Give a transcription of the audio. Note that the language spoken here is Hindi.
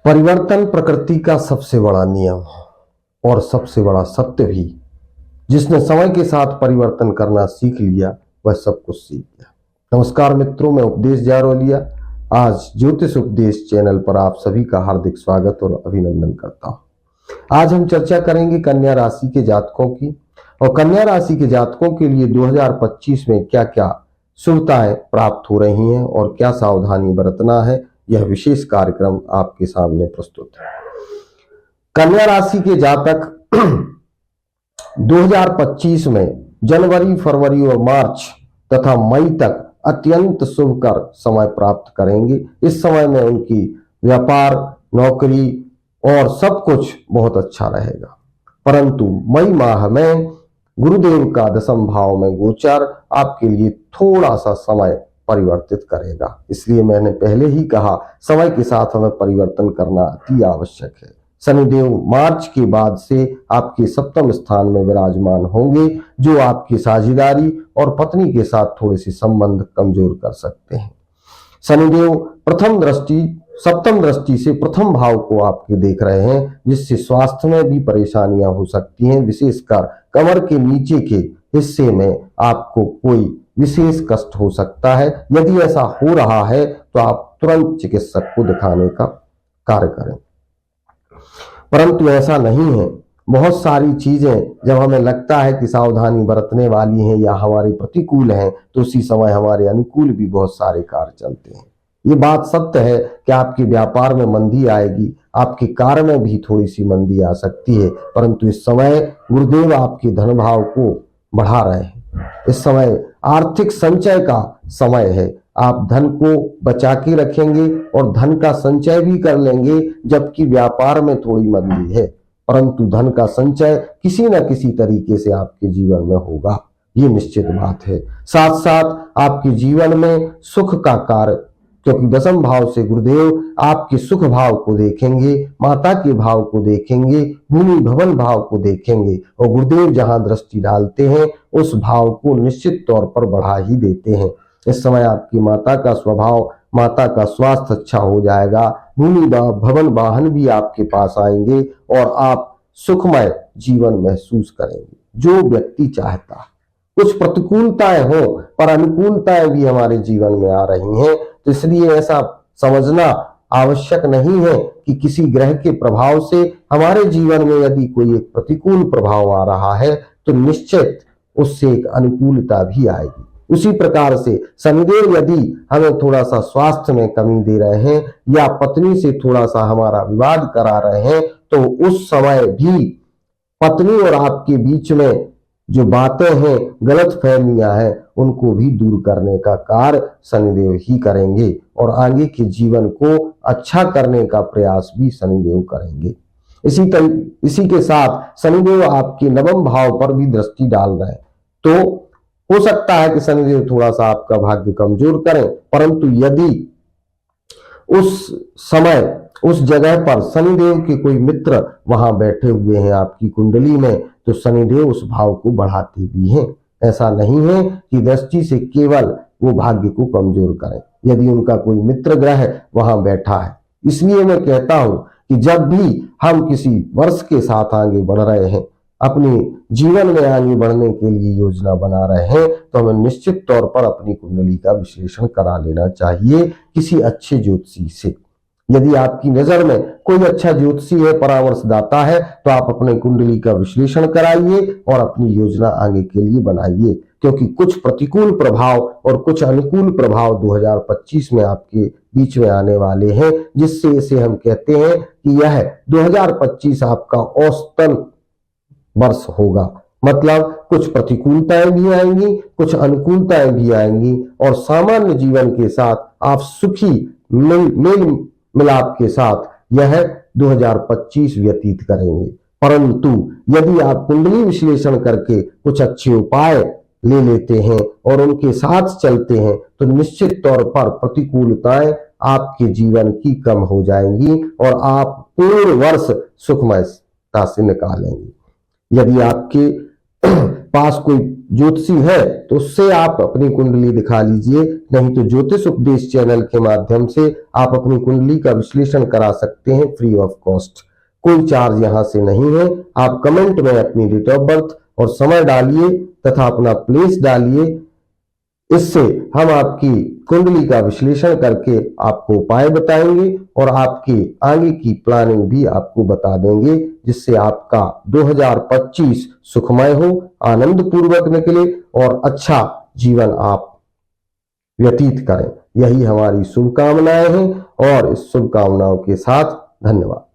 परिवर्तन प्रकृति का सबसे बड़ा नियम है और सबसे बड़ा सत्य भी। जिसने समय के साथ परिवर्तन करना सीख लिया वह सब कुछ सीख गया। नमस्कार मित्रों, मैं उपदेश जारोलिया आज ज्योतिष उपदेश चैनल पर आप सभी का हार्दिक स्वागत और अभिनंदन करता हूं। आज हम चर्चा करेंगे कन्या राशि के जातकों की और कन्या राशि के जातकों के लिए 2025 में क्या क्या शुभताएं प्राप्त हो रही हैं और क्या सावधानी बरतना है। यह विशेष कार्यक्रम आपके सामने प्रस्तुत है। कन्या राशि के जातक 2025 में जनवरी, फरवरी और मार्च तथा मई तक अत्यंत शुभकर समय प्राप्त करेंगे। इस समय में उनकी व्यापार, नौकरी और सब कुछ बहुत अच्छा रहेगा। परंतु मई माह में गुरुदेव का दशम भाव में गोचर आपके लिए थोड़ा सा समय परिवर्तित करेगा। इसलिए मैंने पहले ही कहा, समय के साथ हमें परिवर्तन करना अति आवश्यक है। शनिदेव मार्च के बाद से आपके सप्तम स्थान में विराजमान होंगे, जो आपकी साझेदारी और पत्नी के साथ थोड़े से संबंध कमजोर कर सकते हैं। शनिदेव सप्तम दृष्टि से प्रथम भाव को आपके देख रहे हैं, जिससे स्वास्थ्य में भी परेशानियां हो सकती हैं। विशेषकर कमर के नीचे के हिस्से में आपको कोई विशेष कष्ट हो सकता है। यदि ऐसा हो रहा है तो आप तुरंत चिकित्सक को दिखाने का कार्य करें। परंतु ऐसा नहीं है। बहुत सारी चीजें जब हमें लगता है कि सावधानी बरतने वाली हैं या हमारे प्रतिकूल हैं, तो उसी समय हमारे अनुकूल भी बहुत सारे कार्य चलते हैं। ये बात सत्य है कि आपके व्यापार में मंदी आएगी, आपके कार्य में भी थोड़ी सी मंदी आ सकती है, परंतु इस समय गुरुदेव आपके धन भाव को बढ़ा रहे हैं। इस समय आर्थिक संचय का समय है। आप धन को बचा के रखेंगे और धन का संचय भी कर लेंगे, जबकि व्यापार में थोड़ी मंदी है, परंतु धन का संचय किसी न किसी तरीके से आपके जीवन में होगा, ये निश्चित बात है। साथ साथ आपके जीवन में सुख का कार्य, क्योंकि दशम भाव से गुरुदेव आपके सुख भाव को देखेंगे, माता के भाव को देखेंगे, भूमि भवन भाव को देखेंगे और गुरुदेव जहां दृष्टि डालते हैं उस भाव को निश्चित तौर पर बढ़ा ही देते हैं। इस समय आपकी माता का स्वभाव, माता का स्वास्थ्य अच्छा हो जाएगा। भूमि भवन वाहन भी आपके पास आएंगे और आप सुखमय जीवन महसूस करेंगे, जो व्यक्ति चाहता है। कुछ प्रतिकूलताएं हो पर अनुकूलताएं भी हमारे जीवन में आ रही हैं, तो इसलिए ऐसा समझना आवश्यक नहीं है कि किसी ग्रह के प्रभाव से हमारे जीवन में यदि कोई एक प्रतिकूल प्रभाव आ रहा है तो निश्चित उससे एक अनुकूलता भी आएगी। उसी प्रकार से शनिदेव यदि हमें थोड़ा सा स्वास्थ्य में कमी दे रहे हैं या पत्नी से थोड़ा सा हमारा विवाद करा रहे हैं, तो उस समय भी पत्नी और आपके बीच में जो बातें हैं, गलत फहमियां हैं, उनको भी दूर करने का कार्य शनिदेव ही करेंगे और आगे के जीवन को अच्छा करने का प्रयास भी शनिदेव करेंगे। इसी के साथ शनिदेव आपके नवम भाव पर भी दृष्टि डाल रहे हैं, तो हो सकता है कि शनिदेव थोड़ा सा आपका भाग्य कमजोर करें, परंतु यदि उस समय उस जगह पर शनिदेव के कोई मित्र वहां बैठे हुए हैं आपकी कुंडली में, तो शनिदेव उस भाव को बढ़ाते भी हैं। ऐसा नहीं है कि दृष्टि से केवल वो भाग्य को कमजोर करें यदि उनका कोई मित्र ग्रह वहां बैठा है। इसलिए मैं कहता हूं कि जब भी हम किसी वर्ष के साथ आगे बढ़ रहे हैं, अपने जीवन में आगे बढ़ने के लिए योजना बना रहे हैं, तो हमें निश्चित तौर पर अपनी कुंडली का विश्लेषण करा लेना चाहिए किसी अच्छे ज्योतिषी से। यदि आपकी नजर में कोई अच्छा ज्योतिषी है, परामर्शदाता है, तो आप अपने कुंडली का विश्लेषण कराइए और अपनी योजना आगे के लिए बनाइए, क्योंकि कुछ प्रतिकूल प्रभाव और कुछ अनुकूल प्रभाव 2025 में आपके बीच में आने वाले हैं, जिससे इसे हम कहते हैं कि यह 2025 आपका औसतन वर्ष होगा। मतलब कुछ प्रतिकूलताएं भी आएंगी, कुछ अनुकूलताएं भी आएंगी और सामान्य जीवन के साथ आप सुखी मेल मिलाप के साथ यह 2025 व्यतीत करेंगे। परंतु यदि आप कुंडली विश्लेषण करके कुछ अच्छे उपाय ले लेते हैं और उनके साथ चलते हैं, तो निश्चित तौर पर प्रतिकूलताएं आपके जीवन की कम हो जाएंगी और आप पूर्ण वर्ष सुखमयता से निकालेंगे। यदि आपके पास कोई ज्योतिषी है तो उससे आप अपनी कुंडली दिखा लीजिए, नहीं तो ज्योतिष उपदेश चैनल के माध्यम से आप अपनी कुंडली का विश्लेषण करा सकते हैं फ्री ऑफ कॉस्ट। कोई चार्ज यहां से नहीं है। आप कमेंट में अपनी डेट ऑफ बर्थ और समय डालिए तथा अपना प्लेस डालिए। इससे हम आपकी कुंडली का विश्लेषण करके आपको उपाय बताएंगे और आपकी आगे की प्लानिंग भी आपको बता देंगे, जिससे आपका 2025 सुखमय हो, आनंद पूर्वक निकले और अच्छा जीवन आप व्यतीत करें। यही हमारी शुभकामनाएं हैं और इस शुभकामनाओं के साथ धन्यवाद।